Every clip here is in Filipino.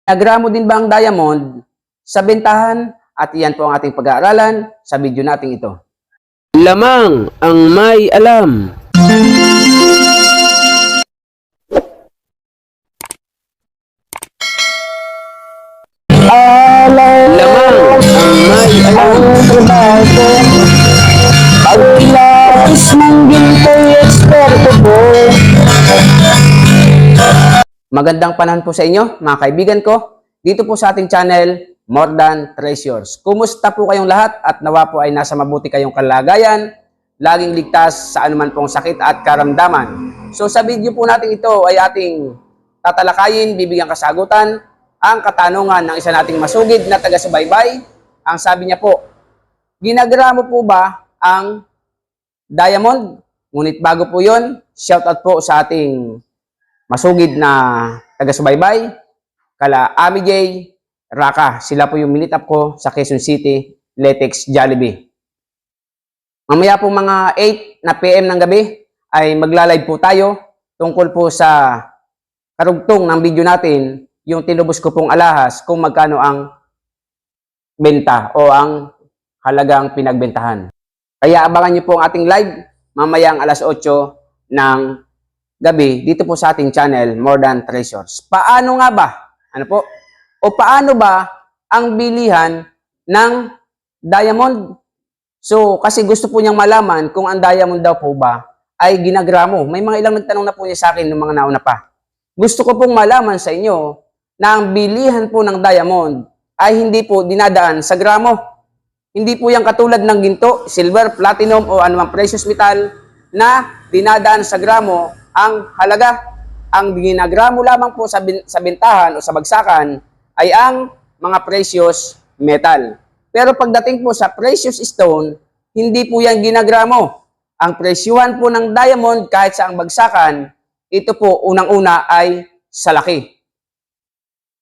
Nagramo din ba ang diamond sa bentahan? At iyan po ang ating pag-aaralan sa video nating ito. Lamang ang may alam. Lamang ang may alam. Pagkilatis ng ginto'y eksperto po. Magandang panahon po sa inyo, mga kaibigan ko. Dito po sa ating channel, More Than Treasures. Kumusta po kayong lahat at nawa po ay nasa mabuti kayong kalagayan, laging ligtas sa anuman pong sakit at karamdaman. So sa video po natin ito ay ating tatalakayin, bibigyan kasagutan, ang katanungan ng isa nating masugid na taga-subaybay. Ang sabi niya po, ginagramo po ba ang diamond? Ngunit bago po yun, shoutout po sa ating masugid na taga-subaybay, kala Ami J. Raka. Sila po yung minute up ko sa Quezon City, Letex Jollibee. Mamaya po mga 8 na PM ng gabi ay magla-live po tayo tungkol po sa karugtong ng video natin, yung tinubos ko pong alahas kung magkano ang benta o ang halagang pinagbentahan. Kaya abangan niyo po ang ating live mamayang alas 8 ng gabi dito po sa ating channel, More Than Treasures. Paano nga ba? Ano po? O paano ba ang bilihan ng diamond? So, kasi gusto po niyang malaman kung ang diamond daw po ba ay ginagramo. May mga ilang nagtanong na po niya sa akin ng mga nauna pa. Gusto ko pong malaman sa inyo na ang bilihan po ng diamond ay hindi po dinadaan sa gramo. Hindi po yan katulad ng ginto, silver, platinum o anumang precious metal na dinadaan sa gramo ang halaga. Ang ginagramo lamang po sa bentahan o sa bagsakan ay ang mga precious metal. Pero pagdating po sa precious stone, hindi po yan ginagramo. Ang presyuhan po ng diamond kahit sa ang bagsakan, ito po unang-una ay sa laki.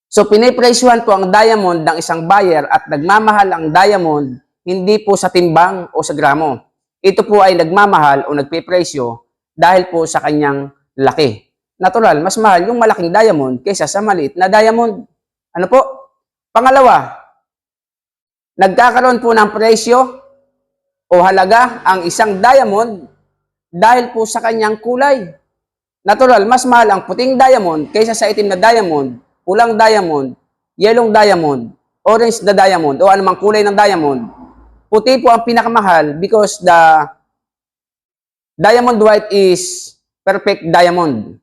So pinipresyuhan po ang diamond ng isang buyer at nagmamahal ang diamond hindi po sa timbang o sa gramo. Ito po ay nagmamahal o nagpipresyo dahil po sa kanyang laki. Natural, mas mahal yung malaking diamond kaysa sa maliit na diamond. Ano po? Pangalawa, nagkakaroon po ng presyo o halaga ang isang diamond dahil po sa kanyang kulay. Natural, mas mahal ang puting diamond kaysa sa itim na diamond, pulang diamond, yellow diamond, orange na diamond, o anumang kulay ng diamond. Puti po ang pinakamahal because the diamond white is perfect diamond.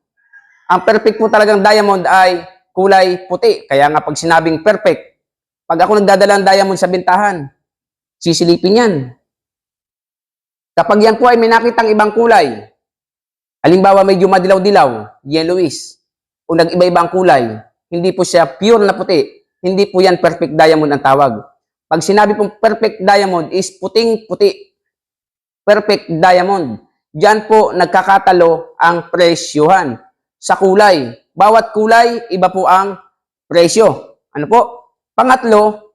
Ang perfect po talagang diamond ay kulay puti. Kaya nga pag sinabing perfect, pag ako nagdadala ng diamond sa bentahan, sisilipin yan. Kapag yan po ay may nakitang ibang kulay, halimbawa medyo madilaw-dilaw, yellowish, o nag-iba-iba ang kulay, hindi po siya pure na puti, hindi po yan perfect diamond ang tawag. Pag sinabi pong perfect diamond is puting-puti, perfect diamond. Diyan po nagkakatalo ang presyuhan sa kulay. Bawat kulay, iba po ang presyo. Ano po? Pangatlo,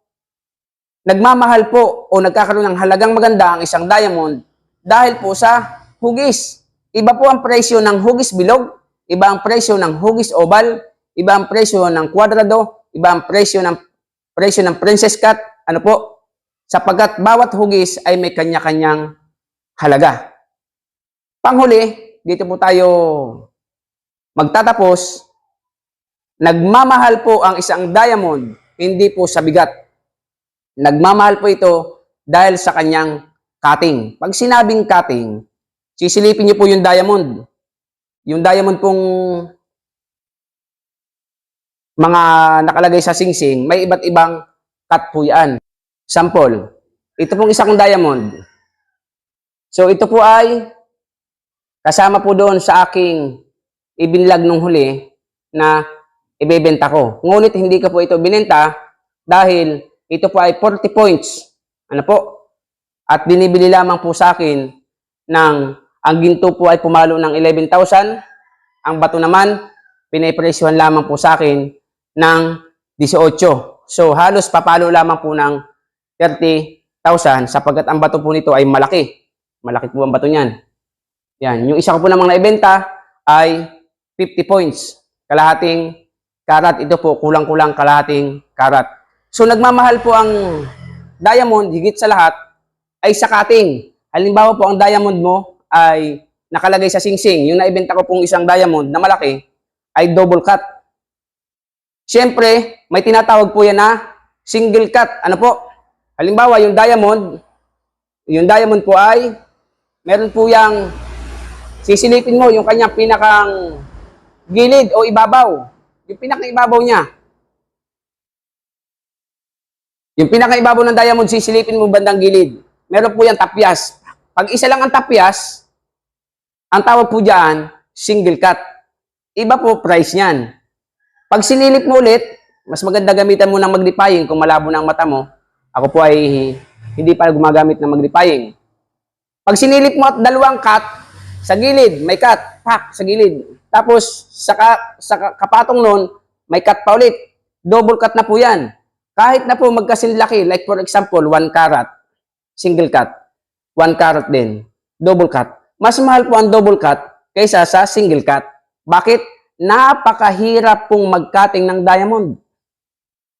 nagmamahal po o nagkakaroon ng halagang maganda ang isang diamond dahil po sa hugis. Iba po ang presyo ng hugis bilog, iba ang presyo ng hugis oval, iba ang presyo ng kwadrado, iba ang presyo ng princess cut. Ano po? Sapagkat bawat hugis ay may kanya-kanyang halaga. Panghuli, dito po tayo magtatapos. Nagmamahal po ang isang diamond, hindi po sa bigat. Nagmamahal po ito dahil sa kanyang cutting. Pag sinabing cutting, sisilipin niyo po yung diamond. Yung diamond pong mga nakalagay sa singsing, may iba't ibang cut po yan. Sample, ito pong isang diamond. So ito po ay kasama po doon sa aking ibinlag nung huli na ibebenta ko. Ngunit hindi ko po ito binenta dahil ito po ay 40 points. Ano po? At binibili lamang po sa akin ng, ang ginto po ay pumalo ng 11,000. Ang bato naman, pinipresyuhan lamang po sa akin ng 18. So halos papalo lamang po ng 30,000 sapagkat ang bato po nito ay malaki. Malaki po ang bato niyan. Yan. Yung isa ko po namang naibenta ay 50 points. Kalahating karat. Ito po, kulang-kulang kalahating karat. So, nagmamahal po ang diamond, higit sa lahat, ay sa cutting. Halimbawa po, ang diamond mo ay nakalagay sa singsing. Yung naibenta ko pong isang diamond na malaki ay double cut. Siyempre, may tinatawag po yan na single cut. Ano po? Halimbawa, yung diamond po ay meron po yang sisilipin mo yung kanyang pinakang gilid o ibabaw. Yung pinakang ibabaw niya. Yung pinakang ibabaw ng diamond, sisilipin mo bandang gilid. Meron po yan tapyas. Pag isa lang ang tapyas, ang tawag po dyan, single cut. Iba po price niyan. Pag sinilip mo ulit, mas maganda gamitan mo ng magnifying kung malabo na ang mata mo. Ako po ay hindi pa gumagamit ng magnifying. Pag sinilip mo at dalawang cut, sa gilid, may cut, pak, sa gilid. Tapos, sa kapatong nun, may cut pa ulit. Double cut na po yan. Kahit na po magkasinlaki, like for example, 1 carat, single cut. 1 carat din, double cut. Mas mahal po ang double cut kaysa sa single cut. Bakit? Napakahirap pong mag-cutting ng diamond.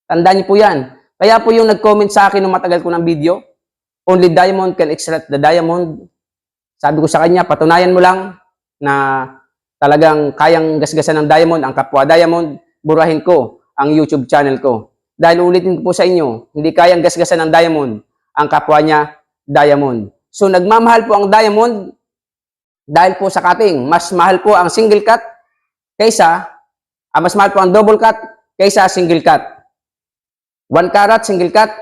Tandaan niyo po yan. Kaya po yung nag-comment sa akin nung matagal ko ng video, only diamond can extract the diamond. Sabi ko sa kanya, patunayan mo lang na talagang kayang gasgasan ng diamond, ang kapwa diamond, burahin ko ang YouTube channel ko. Dahil ulitin ko po sa inyo, hindi kayang gasgasan ng diamond, ang kapwa niya, diamond. So nagmamahal po ang diamond dahil po sa cutting. Mas mahal po ang single cut kaysa, mas mahal po ang double cut kaysa single cut. 1 carat, single cut.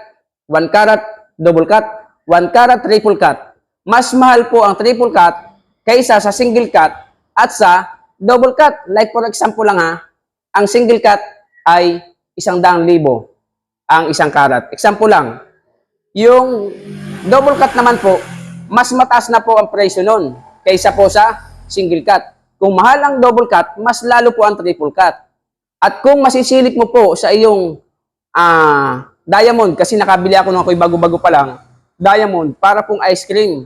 1 carat, double cut. 1 carat, triple cut. Mas mahal po ang triple cut kaysa sa single cut at sa double cut. Like for example lang ang single cut ay 100,000 ang isang carat. Example lang. Yung double cut naman po, mas mataas na po ang presyo nun kaysa po sa single cut. Kung mahal ang double cut, mas lalo po ang triple cut. At kung masisilip mo po sa iyong diamond, kasi nakabili ako nung ako'y bago-bago pa lang, diamond, para pong ice cream.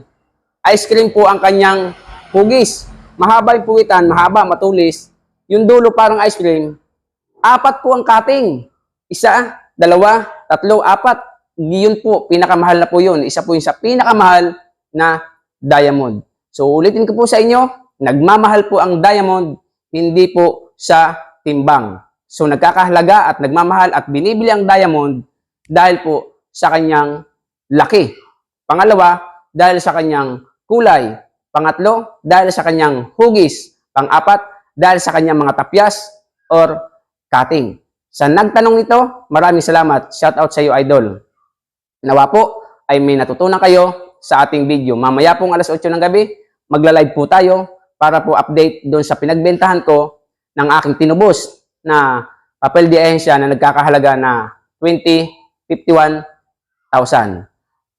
Ice cream po ang kanyang hugis. Mahaba yung puwitan, mahaba, matulis. Yung dulo parang ice cream. 4 po ang cutting. 1, 2, 3, 4. Yun po, pinakamahal na po yun. Isa po yung sa pinakamahal na diamond. So, ulitin ko po sa inyo, nagmamahal po ang diamond, hindi po sa timbang. So, nagkakahalaga at nagmamahal at binibili ang diamond dahil po sa kanyang laki. Pangalawa, dahil sa kanyang kulay. Pangatlo, dahil sa kanyang hugis. Pang-apat, dahil sa kanyang mga tapyas or cutting. Sa nagtanong nito, maraming salamat. Shout out sa iyo, idol. Nawa po ay may natutunan kayo sa ating video. Mamaya pong alas 8 ng gabi, magla-live po tayo para po update doon sa pinagbentahan ko ng aking tinubos na papel de ahensya na nagkakahalaga na 51,000.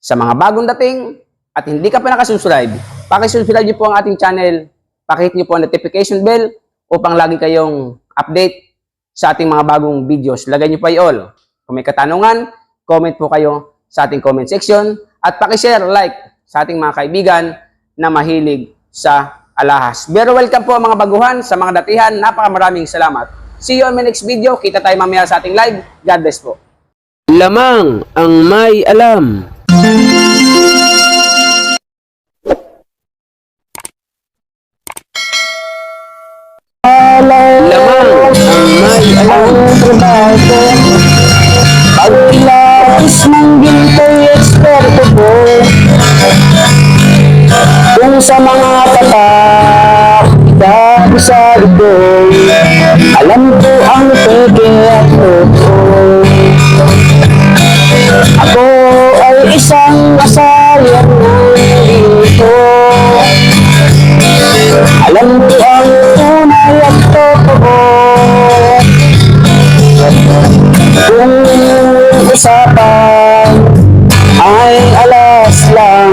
Sa mga bagong dating at hindi ka pa nakasubscribe, pakisubscribe niyo po ang ating channel, pakihit niyo po ang notification bell upang lagi kayong update sa ating mga bagong videos. Lagay niyo pa i-all. Kung may katanungan, comment po kayo sa ating comment section at pakishare, like sa ating mga kaibigan na mahilig sa alahas. Very welcome po mga baguhan, sa mga datihan, napakamaraming salamat. See you on my next video. Kita tayo mamaya sa ating live. God bless po. Lamang ang may alam. Lamang ang may alam. Ang trabaho ko, pagkilais ng ginto'y eksperto ko. Kung sa mga tatak, sa ito'y alam ko ang peke at totoo. Ako ay isang asayan ng dito. Alam ko ang tunay at totoo. Kung usapan ay alas lang,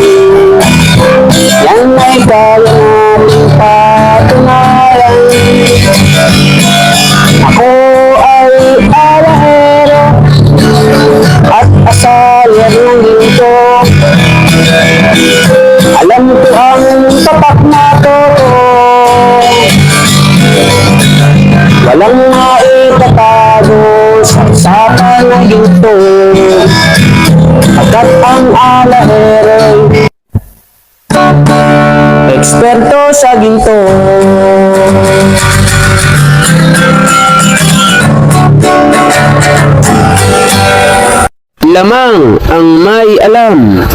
yan ay kaya namin patunayan. Ako ay alahero at asayan ng ginto. Alam ko ang tapak na totoo. Walang maitatak na ginto. Agad ang alahero, eksperto sa ginto. Lamang ang may alam.